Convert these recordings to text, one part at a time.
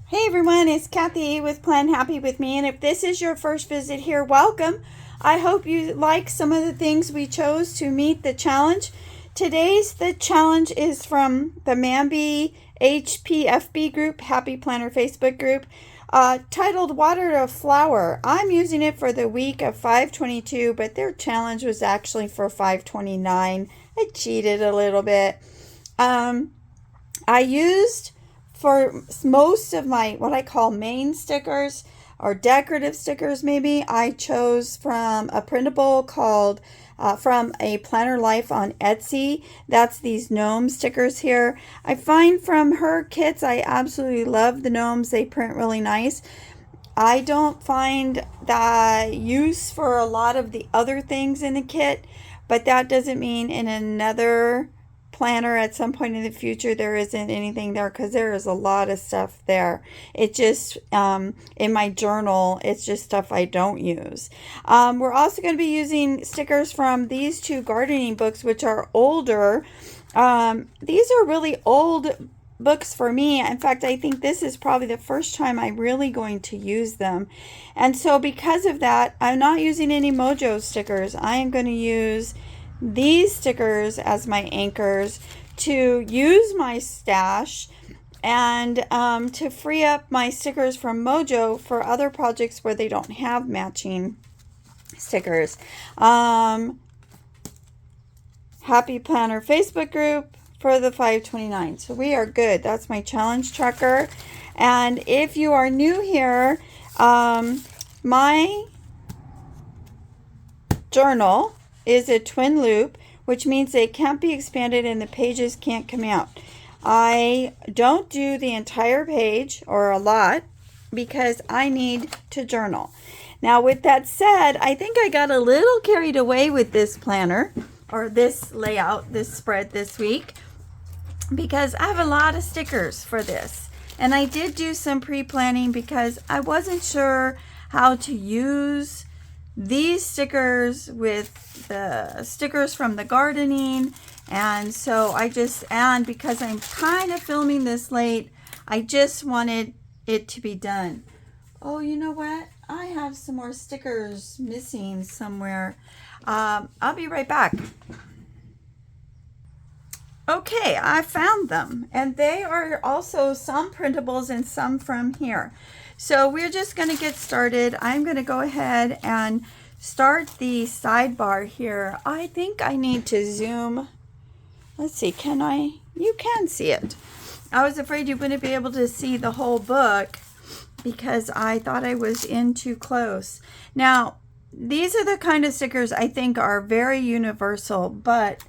Hey everyone, it's Kathy with Plan Happy with Me, and if this is your first visit here, welcome. I hope you like some of the things we chose to meet the challenge. The challenge is from the Mamby HPFB group, Happy Planner Facebook group, titled Water to Flower. I'm using it for the week of 5/22, but their challenge was actually for 5/29. I cheated a little bit. I used for most of my what I call main stickers or decorative stickers, maybe I chose from a printable called from a Planner Life on Etsy. That's these gnome stickers here. I find from her kits, I absolutely love the gnomes. They print really nice. I don't find that use for a lot of the other things in the kit, but that doesn't mean in another planner at some point in the future there isn't anything there, because there is a lot of stuff there. It just in my journal, it's just stuff I don't use. We're also going to be using stickers from these two gardening books, which are older. These are really old books for me. In fact, I think this is probably the first time I'm really going to use them. And so because of that, I'm not using any Mojo stickers. I am going to use these stickers as my anchors to use my stash and to free up my stickers from Mojo for other projects where they don't have matching stickers. Happy Planner Facebook group for the 5/29. So we are good. That's my challenge tracker. And if you are new here, my journal is a twin loop, which means they can't be expanded and the pages can't come out. I don't do the entire page or a lot because I need to journal. Now, with that said, I think I got a little carried away with this planner or this layout, this spread this week, because I have a lot of stickers for this. And I did do some pre-planning because I wasn't sure how to use these stickers with the stickers from the gardening. And so and because I'm kind of filming this late, I just wanted it to be done. Oh, you know what? I have some more stickers missing somewhere. I'll be right back. Okay, I found them, and they are also some printables and some from here. So we're just going to get started. I'm going to go ahead and start the sidebar here. I think I need to zoom. Let's see, can I? You can see it. I was afraid you wouldn't be able to see the whole book because I thought I was in too close. Now, these are the kind of stickers I think are very universal, but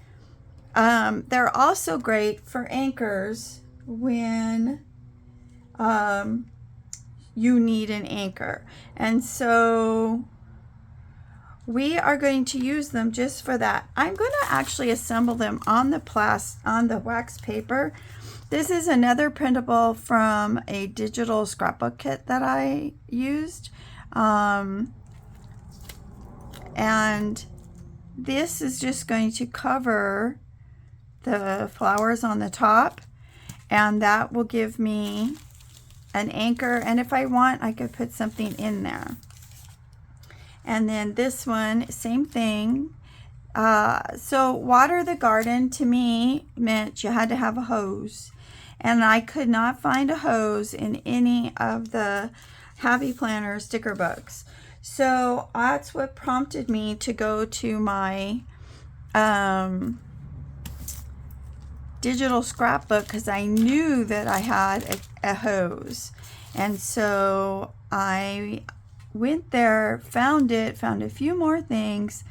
they're also great for anchors when you need an anchor. And so we are going to use them just for that. I'm going to actually assemble them on the wax paper. This is another printable from a digital scrapbook kit that I used. And this is just going to cover the flowers on the top, and that will give me an anchor, and if I want I could put something in there. And then this one, same thing. So water the garden to me meant you had to have a hose, and I could not find a hose in any of the Happy Planner sticker books. So that's what prompted me to go to my digital scrapbook, because I knew that I had a hose. And so I went there, found a few more things,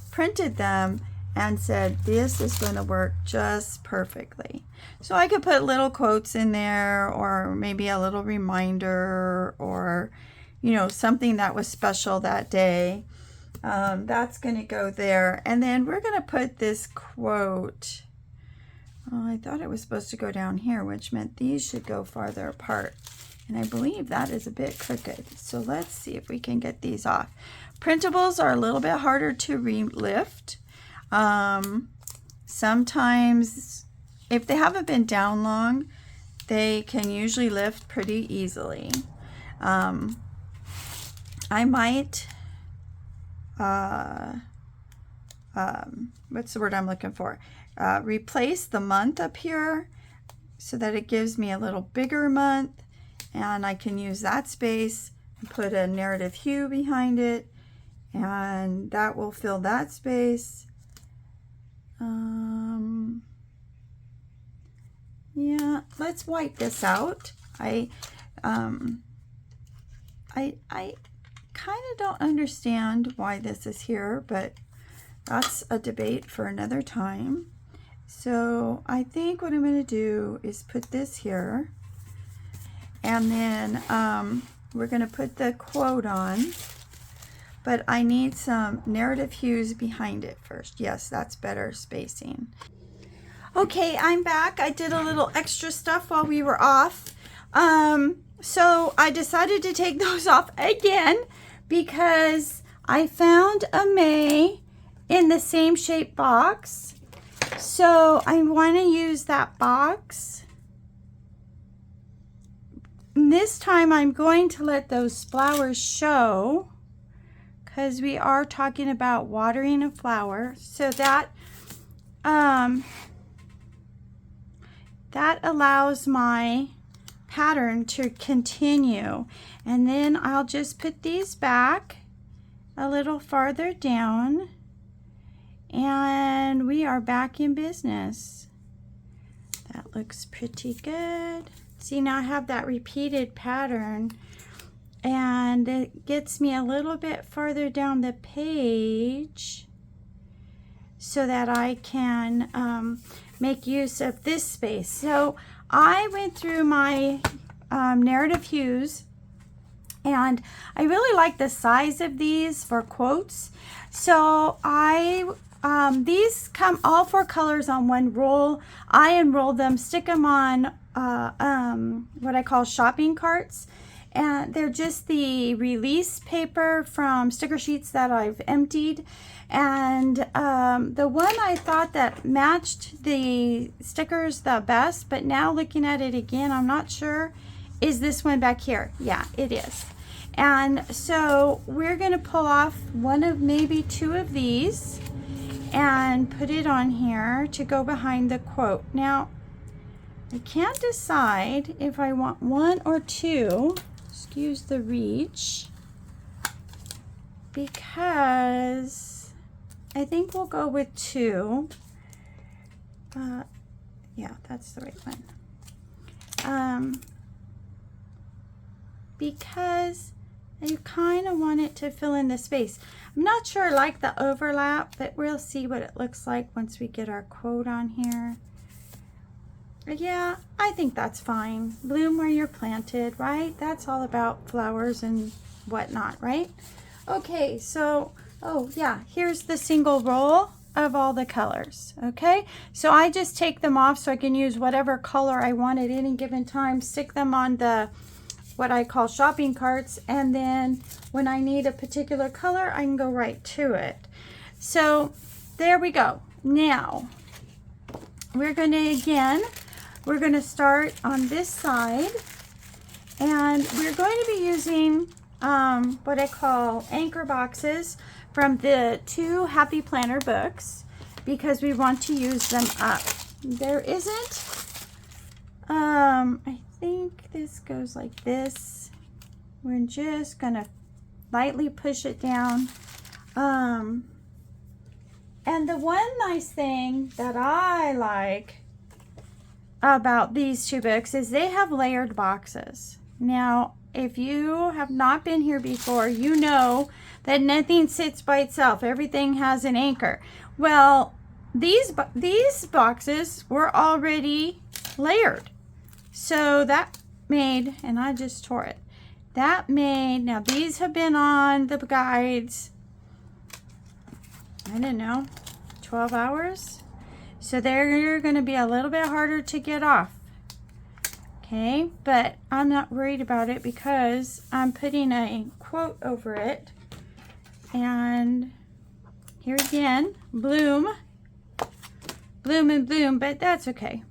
printed them, and said this is going to work just perfectly. So I could put little quotes in there, or maybe a little reminder, or something that was special that day. That's going to go there. And then we're going to put this quote. Oh, I thought it was supposed to go down here, which meant these should go farther apart. And I believe that is a bit crooked. So let's see if we can get these off. Printables are a little bit harder to relift. Sometimes, if they haven't been down long, they can usually lift pretty easily. I might, what's the word I'm looking for? Replace the month up here so that it gives me a little bigger month, and I can use that space and put a narrative hue behind it, and that will fill that space. Yeah, let's wipe this out. I kind of don't understand why this is here, but that's a debate for another time. So I think what I'm going to do is put this here, and then we're going to put the quote on, but I need some narrative hues behind it first. Yes, that's better spacing. Okay, I'm back. I did a little extra stuff while we were off. So I decided to take those off again because I found a May in the same shape box. So I want to use that box. And this time I'm going to let those flowers show because we are talking about watering a flower. So that that allows my pattern to continue. And then I'll just put these back a little farther down, and we are back in business. That looks pretty good. See, now I have that repeated pattern, and it gets me a little bit farther down the page so that I can make use of this space. So I went through my narrative hues, and I really like the size of these for quotes. So these come all 4 colors on one roll. I unroll them, stick them on what I call shopping carts, and they're just the release paper from sticker sheets that I've emptied. And the one I thought that matched the stickers the best, but now looking at it again, I'm not sure, is this one back here. Yeah, it is. And so we're going to pull off one of maybe 2 of these and put it on here to go behind the quote. Now, I can't decide if I want 1 or 2, excuse the reach, because I think we'll go with 2. Yeah, that's the right one. Because I kind of want it to fill in the space. I'm not sure I like the overlap, but we'll see what it looks like once we get our quote on here. Yeah, I think that's fine. Bloom where you're planted, right? That's all about flowers and whatnot, right? Okay, so, oh yeah, here's the single roll of all the colors, okay? So I just take them off so I can use whatever color I want at any given time, stick them on the, what I call shopping carts, and then when I need a particular color, I can go right to it. So there we go. Now, we're going to start on this side, and we're going to be using what I call anchor boxes from the 2 Happy Planner books because we want to use them up. There isn't, I think this goes like this. We're just going to lightly push it down. And the one nice thing that I like about these 2 books is they have layered boxes. Now, if you have not been here before, you know that nothing sits by itself. Everything has an anchor. Well, these boxes were already layered. So that made, and I just tore it. That made, now these have been on the guides, I don't know, 12 hours. So they're going to be a little bit harder to get off. Okay, but I'm not worried about it because I'm putting a quote over it. And here again, bloom, bloom and bloom, but that's okay.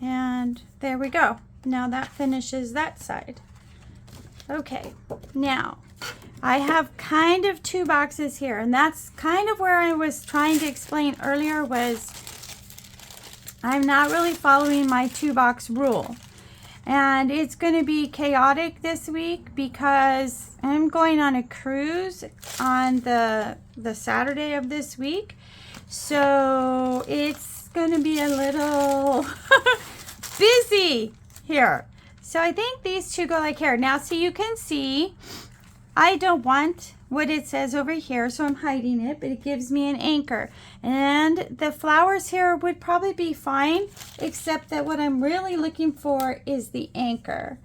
And there we go. Now that finishes that side. Okay, now I have kind of 2 boxes here, and that's kind of where I was trying to explain earlier was I'm not really following my 2-box rule. And it's going to be chaotic this week because I'm going on a cruise on the Saturday of this week. So it's going to be a little busy here. So I think these 2 go like here. Now, so you can see I don't want what it says over here, so I'm hiding it, but it gives me an anchor. And the flowers here would probably be fine, except that what I'm really looking for is the anchor.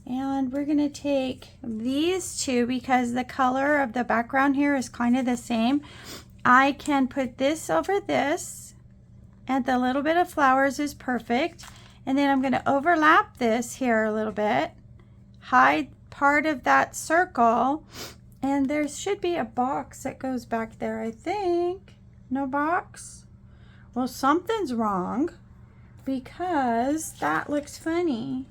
And we're gonna take these 2 because the color of the background here is kind of the same. I can put this over this, and the little bit of flowers is perfect. And then I'm gonna overlap this here a little bit, hide part of that circle, and there should be a box that goes back there, I think. No box? Well, something's wrong because that looks funny.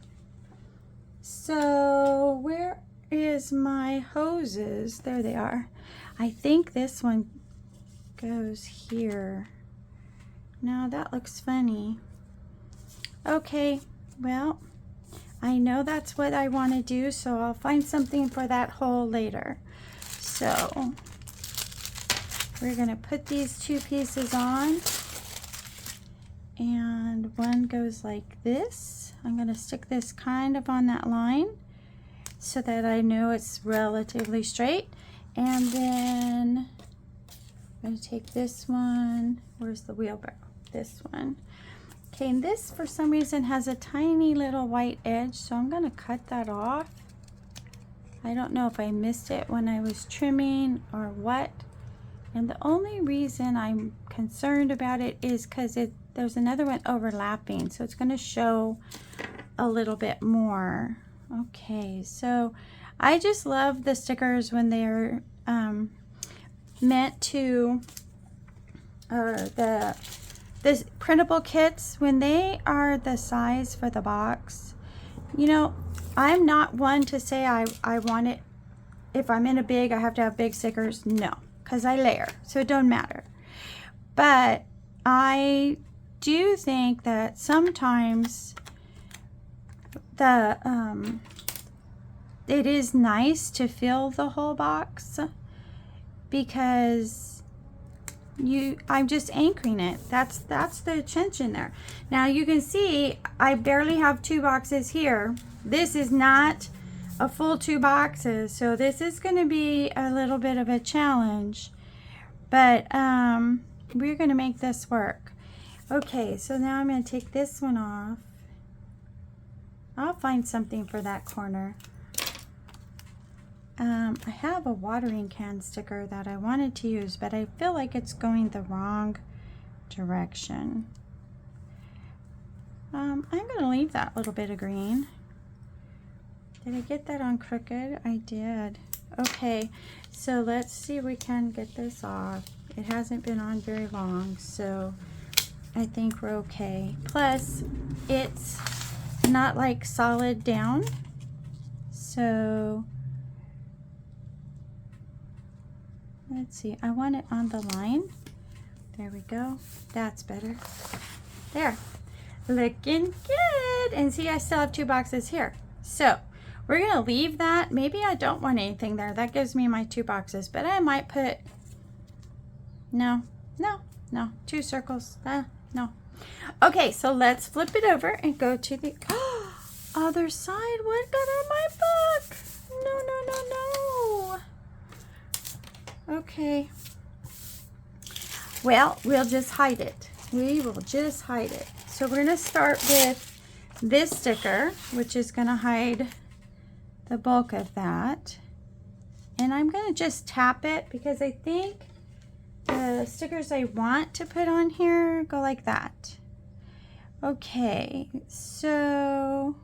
So where is my hoses? There they are. I think this one goes here. Now that looks funny. Okay, well, I know that's what I want to do, so I'll find something for that hole later. So we're going to put these 2 pieces on, and one goes like this. I'm going to stick this kind of on that line so that I know it's relatively straight. And then I'm going to take this one. Where's the wheelbarrow? This one. Okay, and this for some reason has a tiny little white edge, so I'm going to cut that off. I don't know if I missed it when I was trimming or what. And the only reason I'm concerned about it is because there's another one overlapping, so it's going to show a little bit more. Okay, so I just love the stickers when they're meant to, the printable kits, when they are the size for the box. You know, I'm not one to say I want it, if I'm in a big, I have to have big stickers. No, because I layer, so it don't matter. But I do think that sometimes it is nice to fill the whole box because I'm just anchoring it. That's the intention there. Now you can see I barely have 2 boxes here. This is not a full 2 boxes, so this is going to be a little bit of a challenge, but we're going to make this work. Okay, so now I'm going to take this one off. I'll find something for that corner. I have a watering can sticker that I wanted to use, but I feel like it's going the wrong direction. I'm going to leave that little bit of green. Did I get that on crooked? I did. Okay, so let's see if we can get this off. It hasn't been on very long, so I think we're okay. Plus, it's not like solid down, so let's see. I want it on the line. There we go. That's better. There. Looking good. And see, I still have 2 boxes here. So we're going to leave that. Maybe I don't want anything there. That gives me my 2 boxes. But I might put... No. 2 circles. No. Okay, so let's flip it over and go to the other side. What got on my book? No. Okay. Well, we'll just hide it. We will just hide it. So we're going to start with this sticker, which is going to hide the bulk of that. And I'm going to just tap it because I think the stickers I want to put on here go like that. Okay, so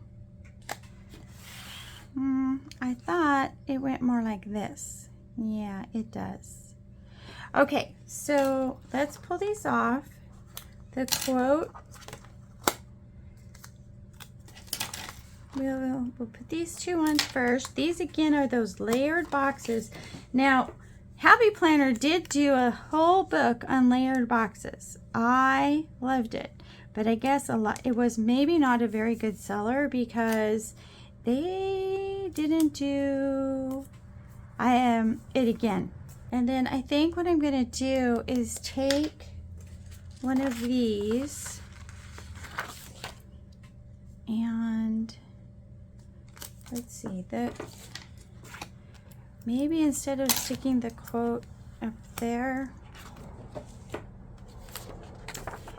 I thought it went more like this. Yeah, it does. Okay, so let's pull these off. The quote we'll put these two on first. These again are those layered boxes. Now, Happy Planner did do a whole book on layered boxes. I loved it, but I guess it was maybe not a very good seller because they didn't do it again. And then I think what I'm gonna do is take one of these and let's see, maybe instead of sticking the quote up there,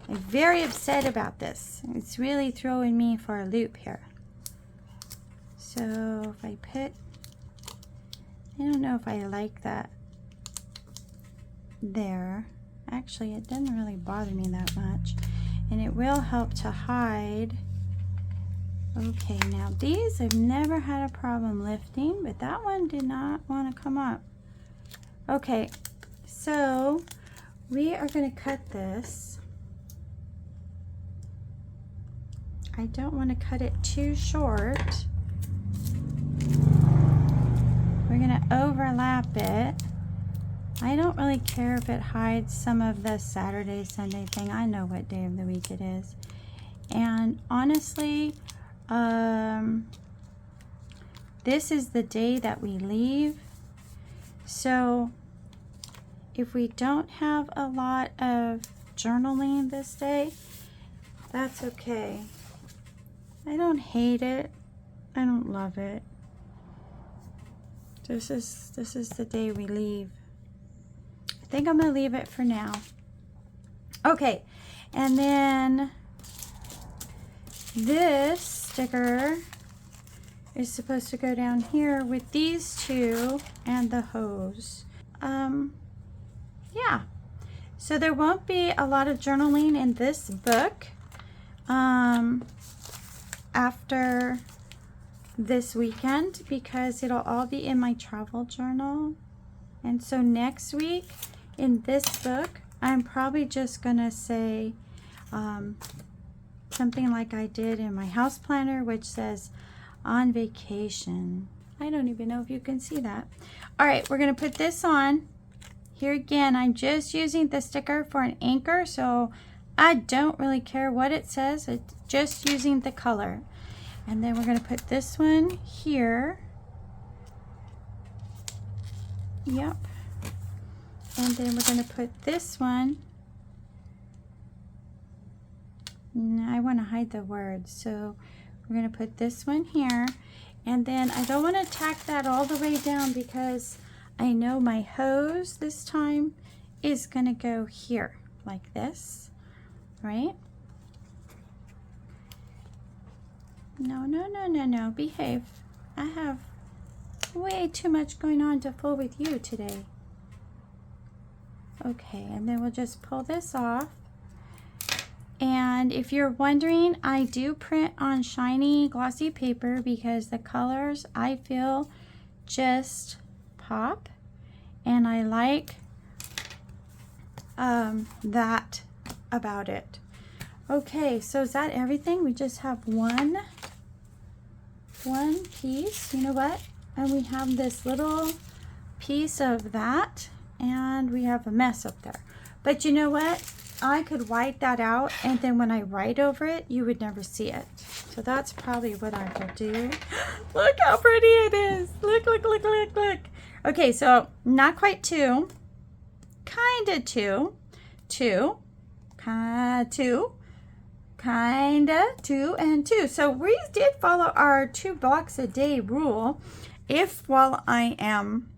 I'm very upset about this. It's really throwing me for a loop here. So if I put, I don't know if I like that there. Actually, it doesn't really bother me that much. And it will help to hide. Okay, now these I've never had a problem lifting, but that one did not want to come up. Okay, so we are going to cut this. I don't want to cut it too short. We're going to overlap it. I don't really care if it hides some of the Saturday, Sunday thing. I know what day of the week it is. And honestly, this is the day that we leave. So if we don't have a lot of journaling this day, that's okay. I don't hate it. I don't love it. This is the day we leave. I think I'm gonna leave it for now. Okay, and then this sticker is supposed to go down here with these two and the hose. Yeah, so there won't be a lot of journaling in this book after this weekend because it'll all be in my travel journal. And so next week in this book, I'm probably just gonna say something like I did in my house planner, which says on vacation. I don't even know if you can see that. All right, we're gonna put this on. Here again, I'm just using the sticker for an anchor, so I don't really care what it says. It's just using the color. And then we're gonna put this one here. Yep. And then we're gonna put this one. No, I wanna hide the words, so we're gonna put this one here. And then I don't wanna tack that all the way down because I know my hose this time is gonna go here, like this, right? No, behave. I have way too much going on to fool with you today. Okay, and then we'll just pull this off. And if you're wondering, I do print on shiny glossy paper because the colors I feel just pop, and I like that about it. Okay, so is that everything? We just have one piece. You know what? And we have this little piece of that, and we have a mess up there. But you know what? I could white that out, and then when I write over it, you would never see it. So that's probably what I will do. Look how pretty it is. Look. Okay, so not quite two. Kinda two. Two. Kinda two and two. So we did follow our 2 blocks a day rule. If while I am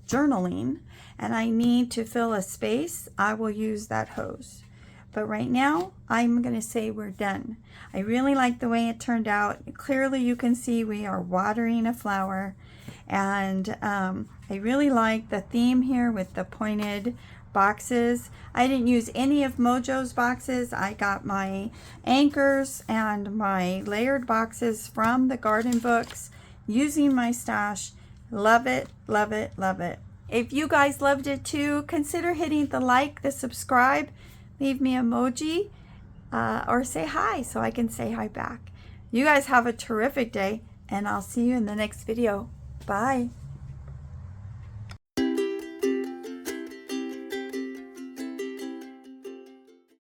journaling and I need to fill a space, I will use that hose. But right now, I'm going to say we're done. I really like the way it turned out. Clearly, you can see we are watering a flower. And I really like the theme here with the pointed boxes. I didn't use any of Mojo's boxes. I got my anchors and my layered boxes from the garden books using my stash. Love it, love it, love it. If you guys loved it too, consider hitting the like, the subscribe, leave me emoji, or say hi so I can say hi back. You guys have a terrific day, and I'll see you in the next video. Bye.